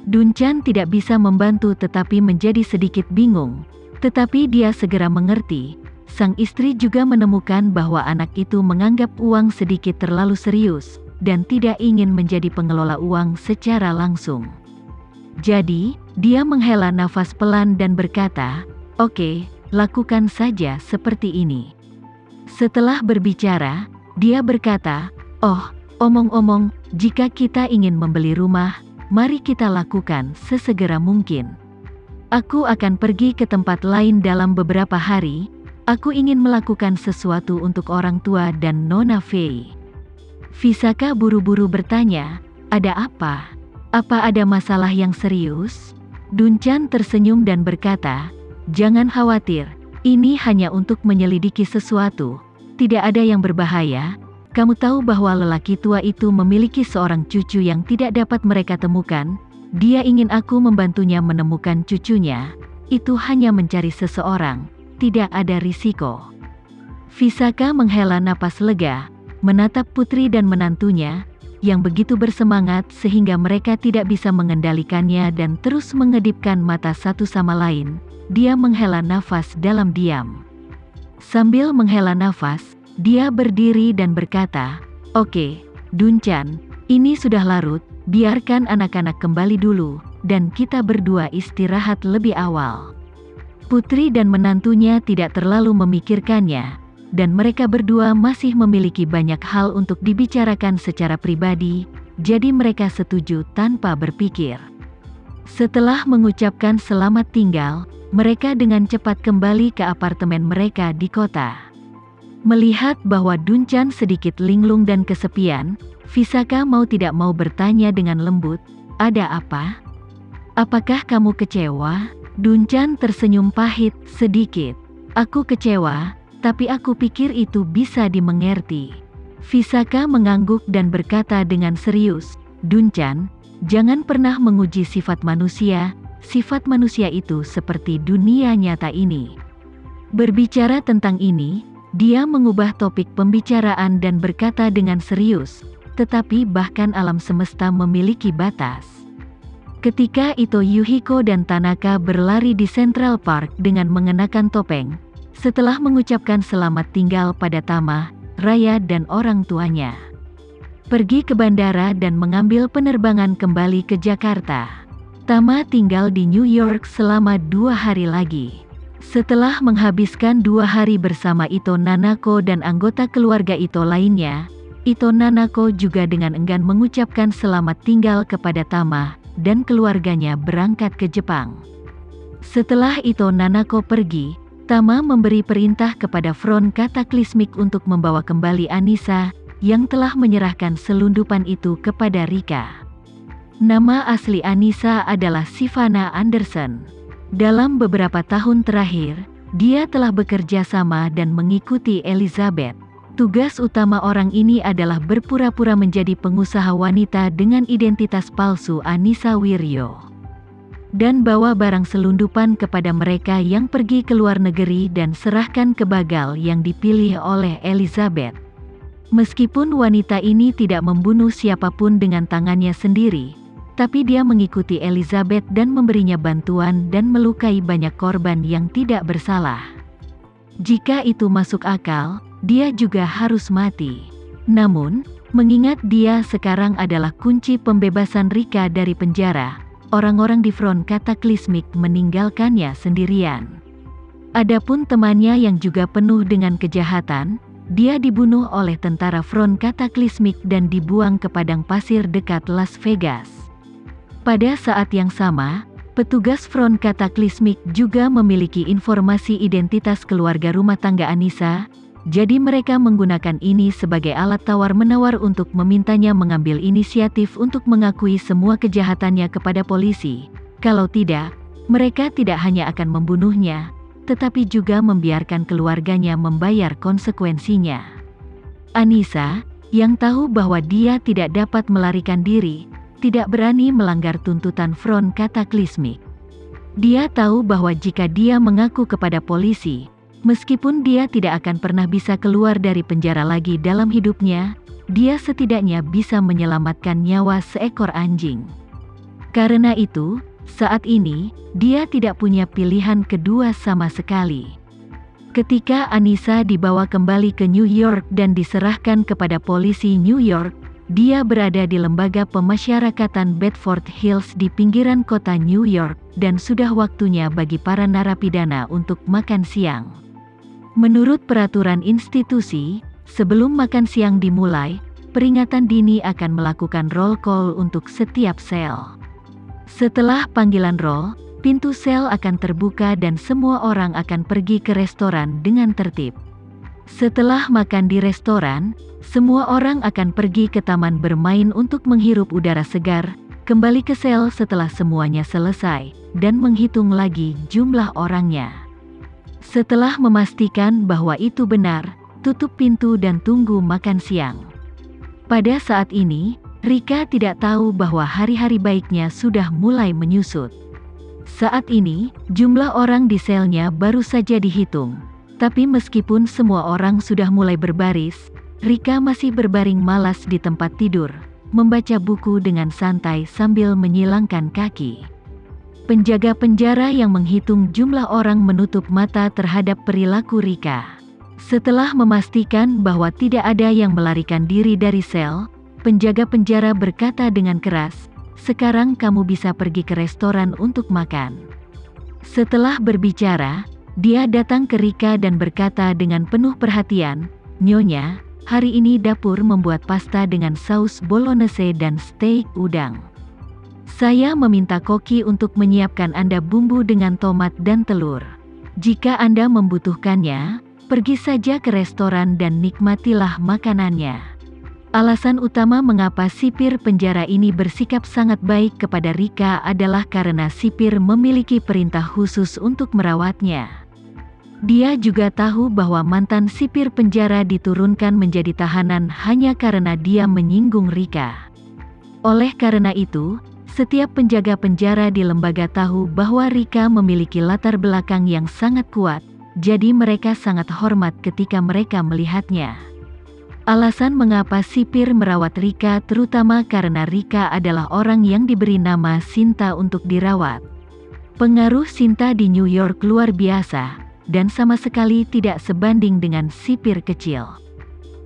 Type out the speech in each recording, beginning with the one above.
Dunchan tidak bisa membantu tetapi menjadi sedikit bingung. Tetapi dia segera mengerti. Sang istri juga menemukan bahwa anak itu menganggap uang sedikit terlalu serius, dan tidak ingin menjadi pengelola uang secara langsung. Jadi, dia menghela nafas pelan dan berkata, "Oke, lakukan saja seperti ini." Setelah berbicara, dia berkata, "Oh, omong-omong, jika kita ingin membeli rumah, mari kita lakukan sesegera mungkin. Aku akan pergi ke tempat lain dalam beberapa hari. Aku ingin melakukan sesuatu untuk orang tua dan Nona Fei." Visaka buru-buru bertanya, "Ada apa? Apa ada masalah yang serius?" Dunchan tersenyum dan berkata, "Jangan khawatir, ini hanya untuk menyelidiki sesuatu. Tidak ada yang berbahaya. Kamu tahu bahwa lelaki tua itu memiliki seorang cucu yang tidak dapat mereka temukan. Dia ingin aku membantunya menemukan cucunya. Itu hanya mencari seseorang, tidak ada risiko." Visaka menghela napas lega, menatap putri dan menantunya, yang begitu bersemangat sehingga mereka tidak bisa mengendalikannya dan terus mengedipkan mata satu sama lain. Dia menghela nafas dalam diam. Sambil menghela nafas, dia berdiri dan berkata, "Oke, Dunchan, ini sudah larut, biarkan anak-anak kembali dulu, dan kita berdua istirahat lebih awal." Putri dan menantunya tidak terlalu memikirkannya, dan mereka berdua masih memiliki banyak hal untuk dibicarakan secara pribadi, jadi mereka setuju tanpa berpikir. Setelah mengucapkan selamat tinggal, mereka dengan cepat kembali ke apartemen mereka di kota. Melihat bahwa Dunchan sedikit linglung dan kesepian, Visaka mau tidak mau bertanya dengan lembut, "Ada apa? Apakah kamu kecewa?" Dunchan tersenyum pahit sedikit. "Aku kecewa, tapi aku pikir itu bisa dimengerti." Visaka mengangguk dan berkata dengan serius, "Dunchan, jangan pernah menguji sifat manusia. Sifat manusia itu seperti dunia nyata ini." Berbicara tentang ini, dia mengubah topik pembicaraan dan berkata dengan serius, "Tetapi bahkan alam semesta memiliki batas." Ketika itu Yuhiko dan Tanaka berlari di Central Park dengan mengenakan topeng, setelah mengucapkan selamat tinggal pada Tama, Raya dan orang tuanya. Pergi ke bandara dan mengambil penerbangan kembali ke Jakarta. Tama tinggal di New York selama 2 hari lagi. Setelah menghabiskan 2 hari bersama Ito Nanako dan anggota keluarga Ito lainnya, Ito Nanako juga dengan enggan mengucapkan selamat tinggal kepada Tama, dan keluarganya berangkat ke Jepang. Setelah Ito Nanako pergi, Tama memberi perintah kepada Front Kataklismik untuk membawa kembali Anissa, yang telah menyerahkan selundupan itu kepada Rika. Nama asli Anissa adalah Sivana Anderson. Dalam beberapa tahun terakhir, dia telah bekerja sama dan mengikuti Elizabeth. Tugas utama orang ini adalah berpura-pura menjadi pengusaha wanita dengan identitas palsu Anissa Wiryo, dan bawa barang selundupan kepada mereka yang pergi ke luar negeri dan serahkan ke bagal yang dipilih oleh Elizabeth. Meskipun wanita ini tidak membunuh siapapun dengan tangannya sendiri, tapi dia mengikuti Elizabeth dan memberinya bantuan dan melukai banyak korban yang tidak bersalah. Jika itu masuk akal, dia juga harus mati. Namun, mengingat dia sekarang adalah kunci pembebasan Rika dari penjara, orang-orang di Front Kataklismik meninggalkannya sendirian. Adapun temannya yang juga penuh dengan kejahatan, dia dibunuh oleh tentara Front Kataklismik dan dibuang ke padang pasir dekat Las Vegas. Pada saat yang sama, petugas Front Kataklismik juga memiliki informasi identitas keluarga rumah tangga Anissa, jadi mereka menggunakan ini sebagai alat tawar-menawar untuk memintanya mengambil inisiatif untuk mengakui semua kejahatannya kepada polisi. Kalau tidak, mereka tidak hanya akan membunuhnya, tetapi juga membiarkan keluarganya membayar konsekuensinya. Anissa, yang tahu bahwa dia tidak dapat melarikan diri, tidak berani melanggar tuntutan Front Kataklismik. Dia tahu bahwa jika dia mengaku kepada polisi, meskipun dia tidak akan pernah bisa keluar dari penjara lagi dalam hidupnya, dia setidaknya bisa menyelamatkan nyawa seekor anjing. Karena itu, saat ini, dia tidak punya pilihan kedua sama sekali. Ketika Anissa dibawa kembali ke New York dan diserahkan kepada polisi New York, dia berada di lembaga pemasyarakatan Bedford Hills di pinggiran kota New York, dan sudah waktunya bagi para narapidana untuk makan siang. Menurut peraturan institusi, sebelum makan siang dimulai, peringatan dini akan melakukan roll call untuk setiap sel. Setelah panggilan roll, pintu sel akan terbuka dan semua orang akan pergi ke restoran dengan tertib. Setelah makan di restoran, semua orang akan pergi ke taman bermain untuk menghirup udara segar, kembali ke sel setelah semuanya selesai, dan menghitung lagi jumlah orangnya. Setelah memastikan bahwa itu benar, tutup pintu dan tunggu makan siang. Pada saat ini, Rika tidak tahu bahwa hari-hari baiknya sudah mulai menyusut. Saat ini, jumlah orang di selnya baru saja dihitung. Tapi meskipun semua orang sudah mulai berbaris, Rika masih berbaring malas di tempat tidur, membaca buku dengan santai sambil menyilangkan kaki. Penjaga penjara yang menghitung jumlah orang menutup mata terhadap perilaku Rika. Setelah memastikan bahwa tidak ada yang melarikan diri dari sel, penjaga penjara berkata dengan keras, "Sekarang kamu bisa pergi ke restoran untuk makan." Setelah berbicara, dia datang ke Rika dan berkata dengan penuh perhatian, "Nyonya, hari ini dapur membuat pasta dengan saus bolognese dan steak udang. Saya meminta koki untuk menyiapkan Anda bumbu dengan tomat dan telur. Jika Anda membutuhkannya, pergi saja ke restoran dan nikmatilah makanannya." Alasan utama mengapa sipir penjara ini bersikap sangat baik kepada Rika adalah karena sipir memiliki perintah khusus untuk merawatnya. Dia juga tahu bahwa mantan sipir penjara diturunkan menjadi tahanan hanya karena dia menyinggung Rika. Oleh karena itu, setiap penjaga penjara di lembaga tahu bahwa Rika memiliki latar belakang yang sangat kuat, jadi mereka sangat hormat ketika mereka melihatnya. Alasan mengapa sipir merawat Rika terutama karena Rika adalah orang yang diberi nama Sinta untuk dirawat. Pengaruh Sinta di New York luar biasa, dan sama sekali tidak sebanding dengan sipir kecil.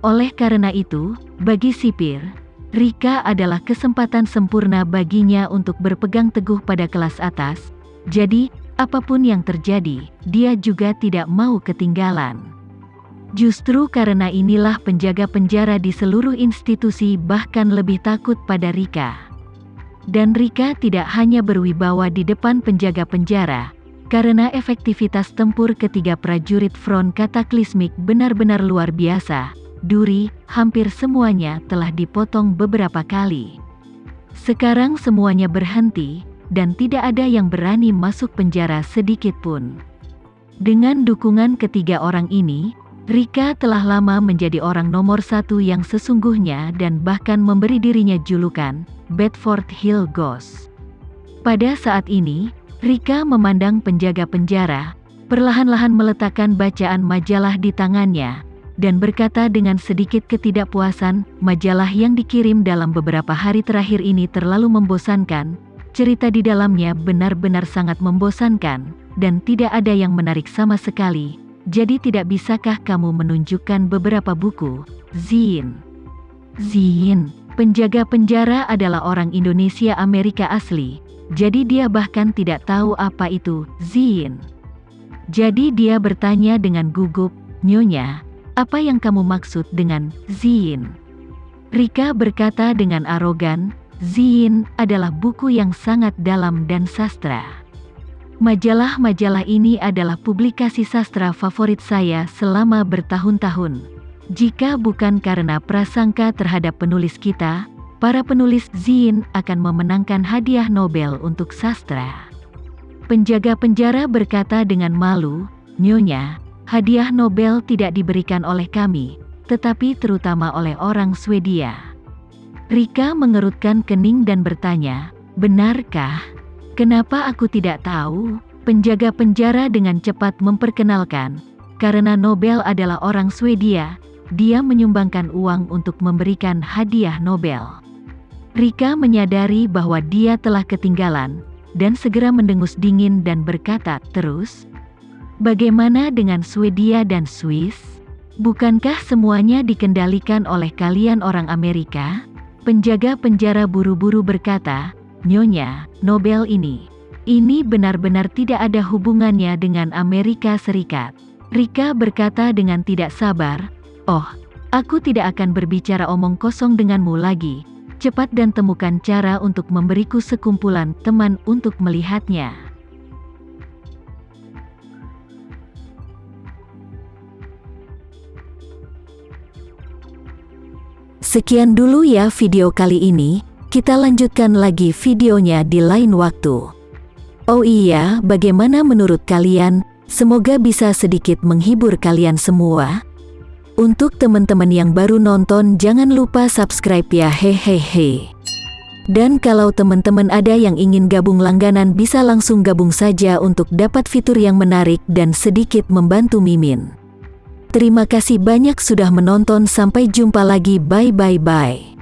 Oleh karena itu, bagi sipir, Rika adalah kesempatan sempurna baginya untuk berpegang teguh pada kelas atas, jadi, apapun yang terjadi, dia juga tidak mau ketinggalan. Justru karena inilah penjaga penjara di seluruh institusi bahkan lebih takut pada Rika. Dan Rika tidak hanya berwibawa di depan penjaga penjara, karena efektivitas tempur ketiga prajurit front kataklismik benar-benar luar biasa. Duri, hampir semuanya telah dipotong beberapa kali. Sekarang semuanya berhenti, dan tidak ada yang berani masuk penjara sedikit pun. Dengan dukungan ketiga orang ini, Rika telah lama menjadi orang nomor satu yang sesungguhnya dan bahkan memberi dirinya julukan Bedford Hill Ghost. Pada saat ini, Rika memandang penjaga penjara, perlahan-lahan meletakkan bacaan majalah di tangannya, dan berkata dengan sedikit ketidakpuasan, "Majalah yang dikirim dalam beberapa hari terakhir ini terlalu membosankan, cerita di dalamnya benar-benar sangat membosankan, dan tidak ada yang menarik sama sekali, jadi tidak bisakah kamu menunjukkan beberapa buku, Zin?" Zin, penjaga penjara adalah orang Indonesia Amerika asli. Jadi dia bahkan tidak tahu apa itu Zin. Jadi dia bertanya dengan gugup, "Nyonya, apa yang kamu maksud dengan Zin?" Rika berkata dengan arogan, "Zin adalah buku yang sangat dalam dan sastra. Majalah-majalah ini adalah publikasi sastra favorit saya selama bertahun-tahun. Jika bukan karena prasangka terhadap penulis kita, para penulis Zin akan memenangkan hadiah Nobel untuk sastra." Penjaga penjara berkata dengan malu, "Nyonya, hadiah Nobel tidak diberikan oleh kami, tetapi terutama oleh orang Swedia." Rika mengerutkan kening dan bertanya, "Benarkah? Kenapa aku tidak tahu?" Penjaga penjara dengan cepat memperkenalkan, karena Nobel adalah orang Swedia, dia menyumbangkan uang untuk memberikan hadiah Nobel. Rika menyadari bahwa dia telah ketinggalan, dan segera mendengus dingin dan berkata terus, "Bagaimana dengan Swedia dan Swiss? Bukankah semuanya dikendalikan oleh kalian orang Amerika?" Penjaga penjara buru-buru berkata, "Nyonya, Nobel ini benar-benar tidak ada hubungannya dengan Amerika Serikat." Rika berkata dengan tidak sabar, "Oh, aku tidak akan berbicara omong kosong denganmu lagi. Cepat dan temukan cara untuk memberiku sekumpulan teman untuk melihatnya." Sekian dulu ya video kali ini, kita lanjutkan lagi videonya di lain waktu. Oh iya, bagaimana menurut kalian? Semoga bisa sedikit menghibur kalian semua. Untuk teman-teman yang baru nonton, jangan lupa subscribe ya, hehehe. Dan kalau teman-teman ada yang ingin gabung langganan, bisa langsung gabung saja untuk dapat fitur yang menarik dan sedikit membantu Mimin. Terima kasih banyak sudah menonton, sampai jumpa lagi, bye bye bye.